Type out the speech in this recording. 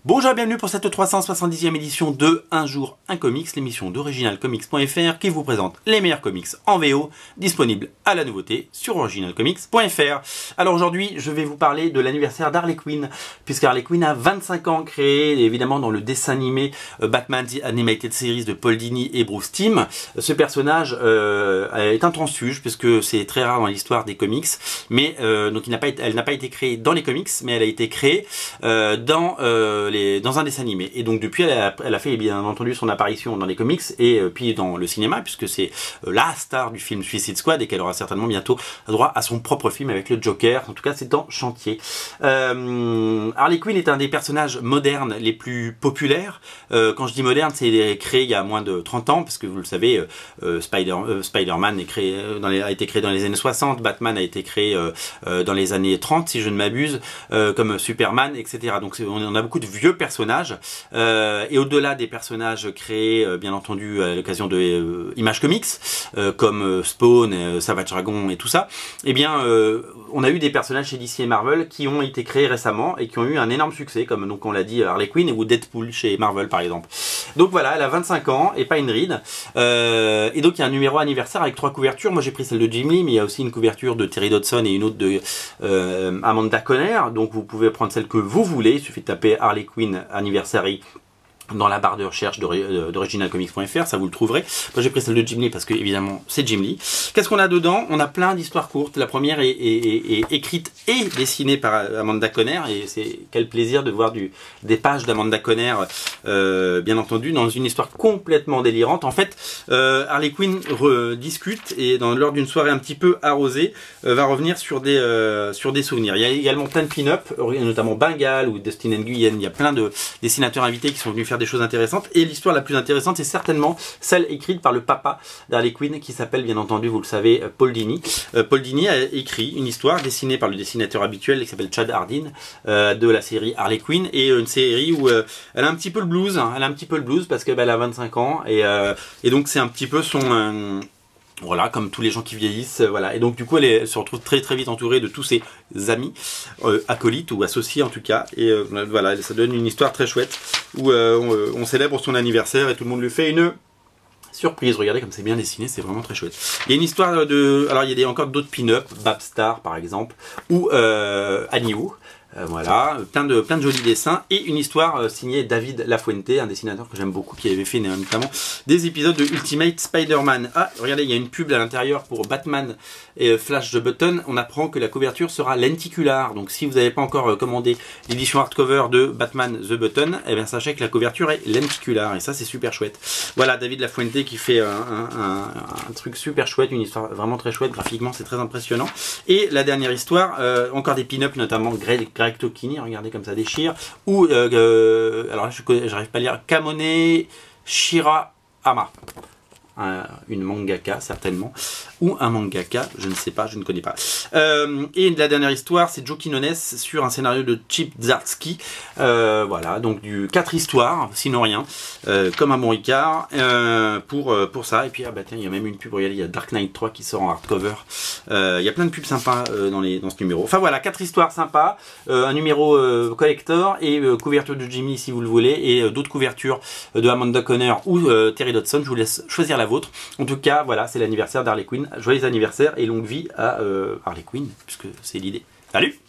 Bonjour et bienvenue pour cette 370e édition de Un jour un comics, l'émission d'originalcomics.fr qui vous présente les meilleurs comics en VO, disponibles à la nouveauté sur originalcomics.fr. Alors aujourd'hui, je vais vous parler de l'anniversaire d'Harley Quinn, puisque Harley Quinn a 25 ans, créé évidemment dans le dessin animé Batman The Animated Series de Paul Dini et Bruce Timm. Ce personnage est un transfuge, puisque c'est très rare dans l'histoire des comics, mais donc elle n'a pas été créée dans les comics, mais elle a été créée dans un dessin animé. Et donc depuis, elle a fait bien entendu son apparition dans les comics et puis dans le cinéma, puisque c'est la star du film Suicide Squad et qu'elle aura certainement bientôt droit à son propre film avec le Joker. En tout cas, c'est en chantier. Harley Quinn est un des personnages modernes les plus populaires. Quand je dis moderne, c'est créé il y a moins de 30 ans, parce que vous le savez, Spider-Man a été créé dans les années 60, Batman a été créé dans les années 30, si je ne m'abuse, comme Superman, etc. Donc on a beaucoup de vieux personnages, et au-delà des personnages créés bien entendu à l'occasion de Image Comics, comme Spawn, Savage Dragon et tout ça, eh bien on a eu des personnages chez DC et Marvel qui ont été créés récemment et qui ont eu un énorme succès, comme donc on l'a dit Harley Quinn ou Deadpool chez Marvel par exemple. Donc voilà, elle a 25 ans et pas une ride, et donc il y a un numéro anniversaire avec 3 couvertures. Moi j'ai pris celle de Jim Lee, mais il y a aussi une couverture de Terry Dodson et une autre de Amanda Conner, donc vous pouvez prendre celle que vous voulez. Il suffit de taper Harley Quinn Anniversary dans la barre de recherche d'originalcomics.fr, ça vous le trouverez. Moi j'ai pris celle de Jim Lee parce que évidemment c'est Jim Lee. Qu'est-ce qu'on a dedans? On a plein d'histoires courtes. La première est écrite et dessinée par Amanda Conner, et c'est quel plaisir de voir des pages d'Amanda Conner, bien entendu, dans une histoire complètement délirante. En fait, Harley Quinn discute et lors d'une soirée un petit peu arrosée, va revenir sur des souvenirs. Il y a également plein de pin-up, notamment Bengal ou Dustin Nguyen. Il y a plein de dessinateurs invités qui sont venus faire des choses intéressantes, et l'histoire la plus intéressante c'est certainement celle écrite par le papa d'Harley Quinn, qui s'appelle bien entendu, vous le savez, Paul Dini. Paul Dini a écrit une histoire dessinée par le dessinateur habituel qui s'appelle Chad Hardin, de la série Harley Quinn, et une série où elle a un petit peu le blues, parce qu'elle a 25 ans, et donc c'est un petit peu son voilà, comme tous les gens qui vieillissent, voilà. Et donc du coup elle se retrouve très vite entourée de tous ses amis, acolytes ou associés en tout cas, et voilà, ça donne une histoire très chouette où on célèbre son anniversaire et tout le monde lui fait une surprise. Regardez comme c'est bien dessiné, c'est vraiment très chouette. Il y a une histoire alors il y a encore d'autres pin-up, Babstar par exemple, ou Annie Wu. Voilà, plein de jolis dessins, et une histoire signée David Lafuente, un dessinateur que j'aime beaucoup, qui avait fait notamment des épisodes de Ultimate Spider-Man. Ah, regardez, il y a une pub à l'intérieur pour Batman et Flash the Button. On apprend que la couverture sera lenticular, donc si vous n'avez pas encore commandé l'édition hardcover de Batman the Button, eh bien sachez que la couverture est lenticular, et ça c'est super chouette. Voilà, David Lafuente qui fait un truc super chouette, une histoire vraiment très chouette, graphiquement c'est très impressionnant. Et la dernière histoire, encore des pin-up, notamment Greg Tokini, regardez comme ça déchire, ou alors là j'arrive pas à lire, Kamone Shirahama, une mangaka certainement, ou un mangaka, je ne sais pas, je ne connais pas. Et la dernière histoire, c'est Joe Quinones sur un scénario de Chip Zdarsky. Voilà, donc 4 histoires, sinon rien, comme un bon Ricard, pour ça. Et puis, ah bah tiens, il y a même une pub, regardez, il y a Dark Knight 3 qui sort en hardcover. Il y a plein de pubs sympas dans ce numéro. Enfin voilà, 4 histoires sympas, un numéro collector, et couverture de Jimmy si vous le voulez, et d'autres couvertures de Amanda Conner ou Terry Dodson. Je vous laisse choisir la vôtre. En tout cas, voilà, c'est l'anniversaire d'Harley Quinn. Joyeux anniversaire et longue vie à Harley Quinn, puisque c'est l'idée. Salut!